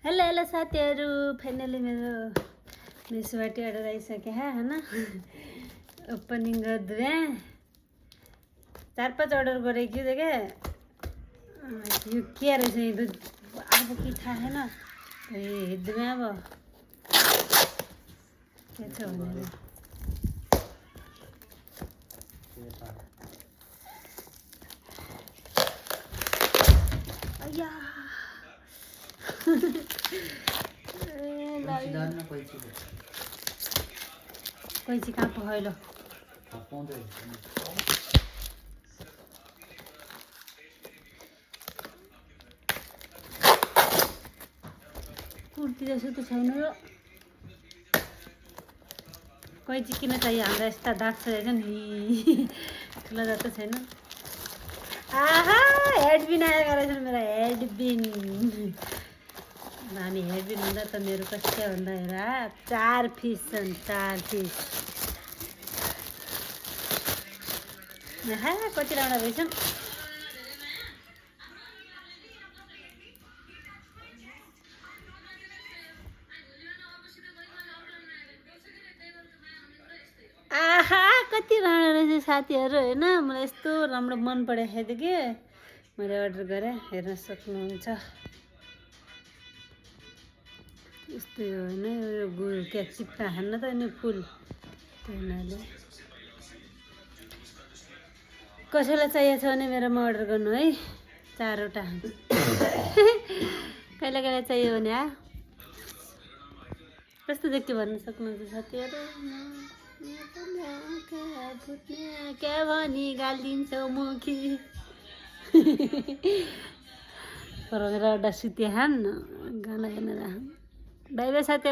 Hello hello साथीहरू, finally मेरो मिसबाट order आइसक्यो होइन। ओपनिङ गरिदिएँ। 4-5 अर्डर गरेको थियो क्या। यो के रहेछ यो अब के थाहा छैन। हेरिदिउँ अब के छ भनेर। अय्या कैची कहाँ पखाइलो कुर्ती जस्तो त छैन र। कैची किन चाहियो हामीलाई यस्ता दाग छ नि ठुलो जस्तो छैन। आहा हेडबिन आएको रहेछ मेरो हेडबिन। हामी हेडबिन हुँदा त मेरो कस्तो भन्दा हेर 4 फिस छन् 4 फिस। कति राम्रा रहेछन्। आहा कति राम्रो रहेछ साथीहरू होइन। मलाई यस्तो राम्रो मन परेको थियो कि मैले अर्डर गरेँ। हेर्न सक्नुहुन्छ यस्तो होइन। यो गुल क्या चिप्का हान्न त नि फुल त्यही हुनाले कसैलाई चाहिएको छ भने मेरोमा अर्डर गर्नु है। 4वटा कहिले कहिले चाहियो भने कस्तो देख्यो भन्न सक्नुहुन्छ साथीहरू। क्या भनी गालिदिन्छौ मुखी पर मेरो एउटा सुते हान गाना हेर्न राख। बाई बाई साथी।